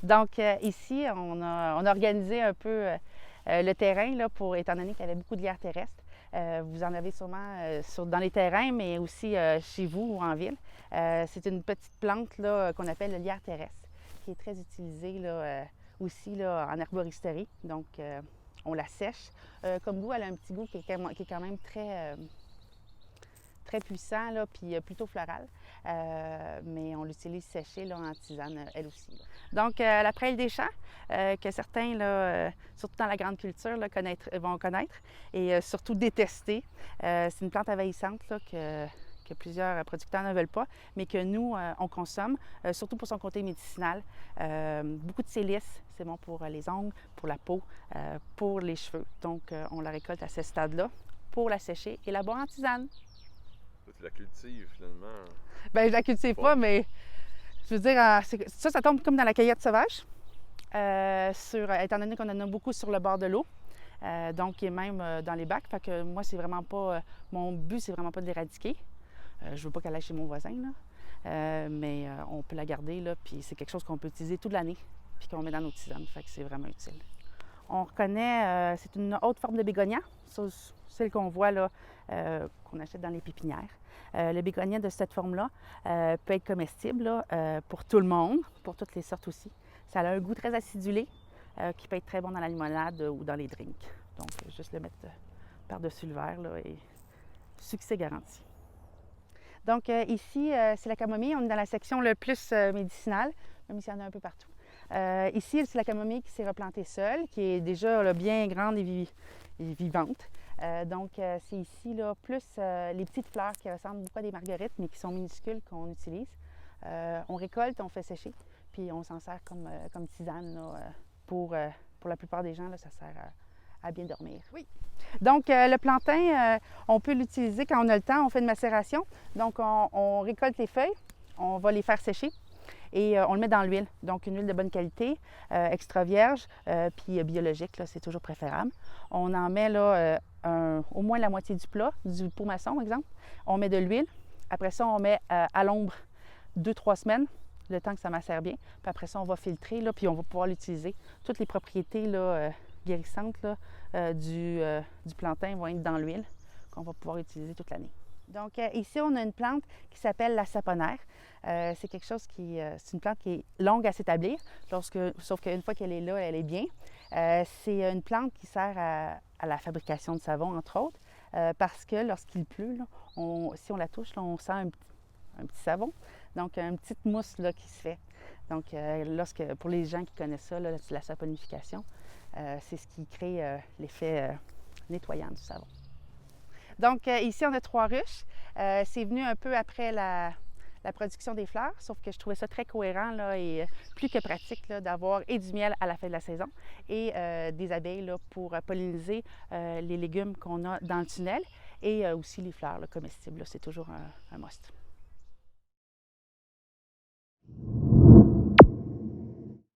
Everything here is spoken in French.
Donc ici, on a organisé un peu le terrain là, étant donné qu'il y avait beaucoup de lierre terrestre. Vous en avez sûrement dans les terrains, mais aussi chez vous ou en ville. C'est une petite plante là, qu'on appelle le lierre terrestre, qui est très utilisée là, aussi là, en herboristerie. Donc, on la sèche. Comme goût, elle a un petit goût qui est quand même très puissant, là, puis plutôt floral. Mais on l'utilise séchée là, en tisane, elle aussi. Donc, la prêle des champs, que certains, là, surtout dans la grande culture, là, vont connaître et surtout détester. C'est une plante envahissante là, que plusieurs producteurs ne veulent pas, mais que nous, on consomme, surtout pour son côté médicinal. Beaucoup de silice, c'est bon pour les ongles, pour la peau, pour les cheveux. Donc, on la récolte à ce stade-là pour la sécher et la boire en tisane. Tu la cultives finalement. Bien, je la cultive pas, mais je veux dire, ça tombe comme dans la cueillette sauvage, étant donné qu'on en a beaucoup sur le bord de l'eau, donc et même dans les bacs. Fait que moi, c'est vraiment pas, mon but, c'est vraiment pas de l'éradiquer. Je veux pas qu'elle aille chez mon voisin, là. Mais on peut la garder, là, puis c'est quelque chose qu'on peut utiliser toute l'année, puis qu'on met dans nos tisanes. Fait que c'est vraiment utile. On reconnaît, c'est une autre forme de bégonia, celle qu'on voit là, qu'on achète dans les pépinières. Le bégonia de cette forme-là peut être comestible là, pour tout le monde, pour toutes les sortes aussi. Ça a un goût très acidulé qui peut être très bon dans la limonade ou dans les drinks. Donc, juste le mettre par-dessus le verre là, et succès garanti. Donc, ici, c'est la camomille. On est dans la section le plus médicinale, même s'il y en a un peu partout. Ici, c'est la camomille qui s'est replantée seule, qui est déjà là, bien grande et vivante. Donc, c'est ici là, plus les petites fleurs qui ressemblent beaucoup à des marguerites, mais qui sont minuscules qu'on utilise. On récolte, on fait sécher, puis on s'en sert comme tisane là, pour la plupart des gens, là, ça sert à bien dormir. Oui. Donc, le plantain, on peut l'utiliser quand on a le temps, on fait une macération. Donc, on récolte les feuilles, on va les faire sécher. Et on le met dans l'huile, donc une huile de bonne qualité, extra vierge, puis biologique, là, c'est toujours préférable. On en met là, au moins la moitié du plat, du pot maçon, exemple. On met de l'huile. Après ça, on met à l'ombre 2-3 semaines, le temps que ça macère bien. Puis après ça, on va filtrer, là, puis on va pouvoir l'utiliser. Toutes les propriétés là, guérissantes là, du plantain vont être dans l'huile, qu'on va pouvoir utiliser toute l'année. Donc ici, on a une plante qui s'appelle la saponaire. C'est quelque chose c'est une plante qui est longue à s'établir, sauf qu'une fois qu'elle est là, elle est bien. C'est une plante qui sert à la fabrication de savon, entre autres, parce que lorsqu'il pleut, là, si on la touche, là, on sent un petit savon, donc une petite mousse là, qui se fait. Donc pour les gens qui connaissent ça, là, la saponification, c'est ce qui crée l'effet nettoyant du savon. Donc ici, on a 3 ruches. C'est venu un peu après la production des fleurs, sauf que je trouvais ça très cohérent là, et plus que pratique là, d'avoir et du miel à la fin de la saison et des abeilles là, pour polliniser les légumes qu'on a dans le tunnel et aussi les fleurs là, comestibles. C'est toujours un must.